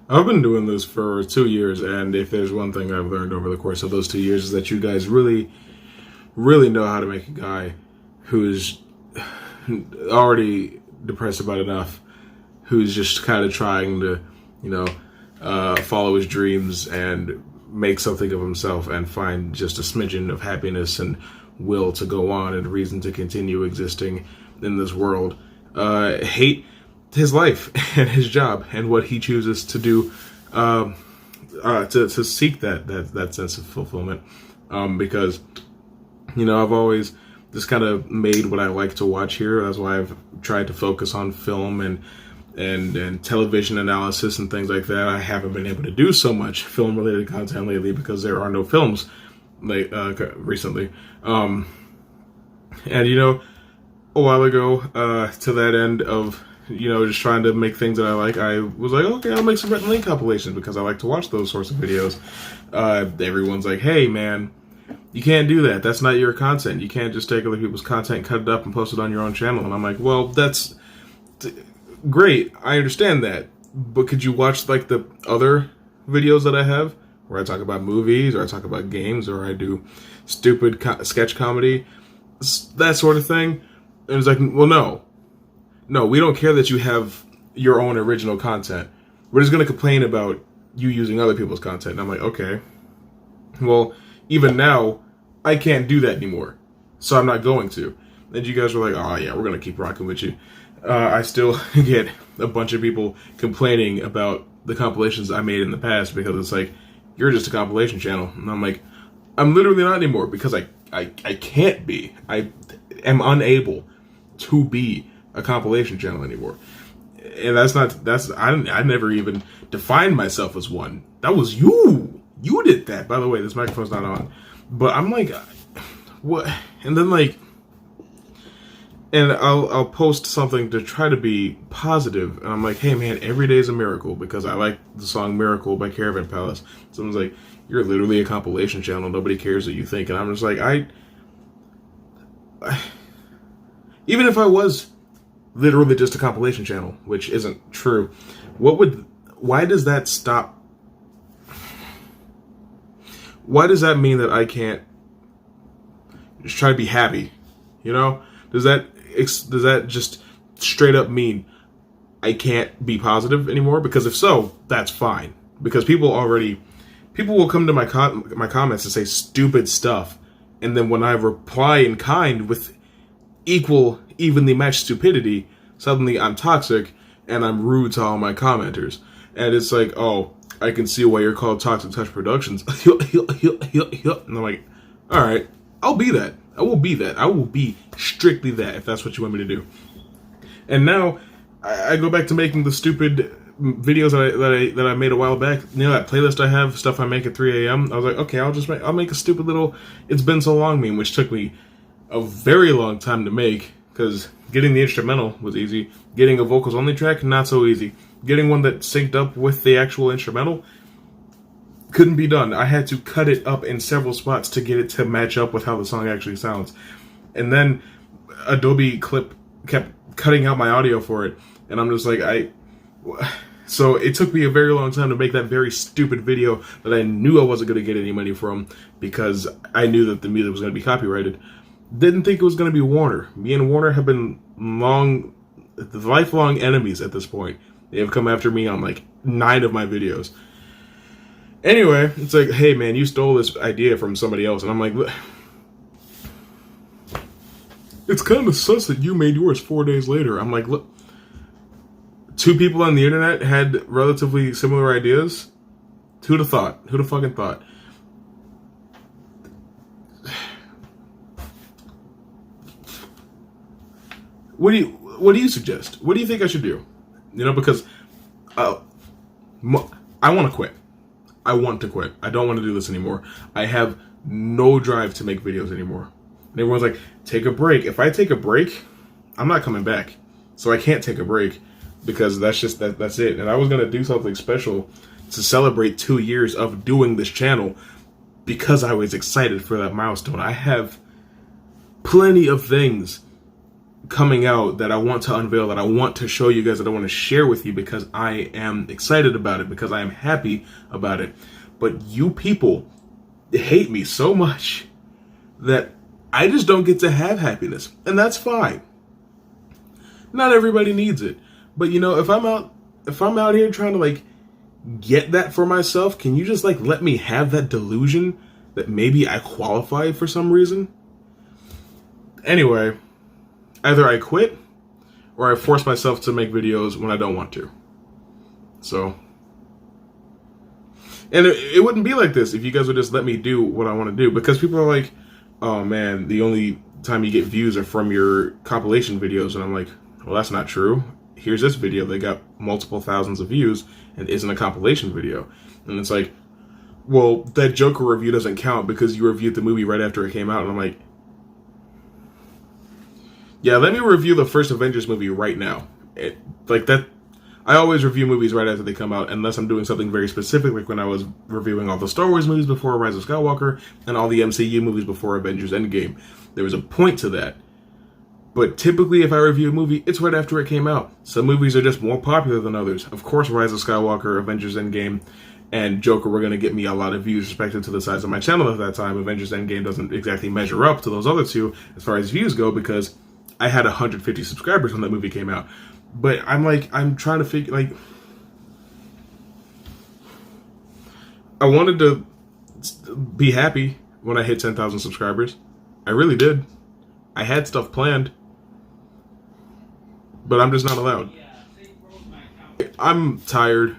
I've been doing this for 2 years, and if there's one thing I've learned over the course of those 2 years is that you guys really, really know how to make a guy who's already depressed about enough, who's just kind of trying to, you know, follow his dreams and make something of himself and find just a smidgen of happiness and will to go on and reason to continue existing in this world. Hate his life and his job and what he chooses to do to seek that sense of fulfillment. Because, you know, I've always just kind of made what I like to watch here. That's why I've tried to focus on film and television analysis and things like that. I haven't been able to do so much film related content lately because there are no films recently. And you know, a while ago, to that end of, you know, just trying to make things that I like, I was like, okay, I'll make some Rhett and Link compilations because I like to watch those sorts of videos. Everyone's like, hey man, you can't do that. That's not your content. You can't just take other people's content, cut it up, and post it on your own channel. And I'm like, well, that's great. I understand that. But could you watch like the other videos that I have where I talk about movies or I talk about games or I do stupid sketch comedy, that sort of thing? And it's like, well, no, we don't care that you have your own original content. We're just going to complain about you using other people's content. And I'm like, okay, well, even now, I can't do that anymore. So I'm not going to. And you guys were like, oh yeah, we're going to keep rocking with you. I still get a bunch of people complaining about the compilations I made in the past because it's like, you're just a compilation channel. And I'm like, I'm literally not anymore because I can't be. I am unable to be a compilation channel anymore. And I never even defined myself as one. That was you. You did that. By the way, this microphone's not on. But I'm like, what? And then like, and I'll post something to try to be positive, and I'm like, hey man, every day is a miracle because I like the song Miracle by Caravan Palace. Someone's like, you're literally a compilation channel, nobody cares what you think. And I'm just like, even if I was literally just a compilation channel, which isn't true, why does that stop? Why does that mean that I can't just try to be happy? You know, does that just straight up mean I can't be positive anymore? Because if so, that's fine. Because people will come to my comments and say stupid stuff, and then when I reply in kind with evenly matched stupidity, suddenly I'm toxic and I'm rude to all my commenters. And it's like, oh, I can see why you're called Toxic Touch Productions. And I'm like, all right, I'll be that. I will be that. I will be strictly that if that's what you want me to do. And now I go back to making the stupid videos that I made a while back. You know that playlist I have, stuff I make at 3 a.m. I was like, okay, I'll make a stupid little "It's Been So Long" meme, which took me a very long time to make because getting the instrumental was easy. Getting a vocals only track, not so easy. Getting one that synced up with the actual instrumental couldn't be done. I had to cut it up in several spots to get it to match up with how the song actually sounds. And then Adobe Clip kept cutting out my audio for it. And I'm just like, so it took me a very long time to make that very stupid video that I knew I wasn't going to get any money from because I knew that the music was going to be copyrighted. Didn't think it was going to be Warner. Me and Warner have been lifelong enemies at this point. They have come after me on like 9 of my videos. Anyway, it's like, hey man, you stole this idea from somebody else. And I'm like, it's kind of sus that you made yours 4 days later. I'm like, look, 2 people on the internet had relatively similar ideas. Who'd have thought? Who'd have fucking thought? What do you suggest? What do you think I should do? You know, because I want to quit. I want to quit. I don't want to do this anymore. I have no drive to make videos anymore. And everyone's like, take a break. If I take a break, I'm not coming back. So I can't take a break because that's it. And I was going to do something special to celebrate 2 years of doing this channel because I was excited for that milestone. I have plenty of things coming out that I want to unveil, that I want to show you guys, that I want to share with you because I am excited about it, because I am happy about it. But you people hate me so much that I just don't get to have happiness. And that's fine. Not everybody needs it. But you know, if I'm out here trying to like get that for myself, can you just like let me have that delusion that maybe I qualify for some reason? Anyway, either I quit or I force myself to make videos when I don't want to. So, and it wouldn't be like this if you guys would just let me do what I want to do, because people are like, oh man, the only time you get views are from your compilation videos. And I'm like, well, that's not true. Here's this video that got multiple thousands of views and isn't a compilation video. And it's like, well, that Joker review doesn't count because you reviewed the movie right after it came out. And I'm like, yeah, let me review the first Avengers movie right now. Like that, I always review movies right after they come out, unless I'm doing something very specific, like when I was reviewing all the Star Wars movies before Rise of Skywalker and all the MCU movies before Avengers Endgame. There was a point to that. But typically, if I review a movie, it's right after it came out. Some movies are just more popular than others. Of course, Rise of Skywalker, Avengers Endgame, and Joker were going to get me a lot of views respective to the size of my channel at that time. Avengers Endgame doesn't exactly measure up to those other two as far as views go, because I had 150 subscribers when that movie came out. But I'm trying to figure, like, I wanted to be happy when I hit 10,000 subscribers. I really did. I had stuff planned, but I'm just not allowed. I'm tired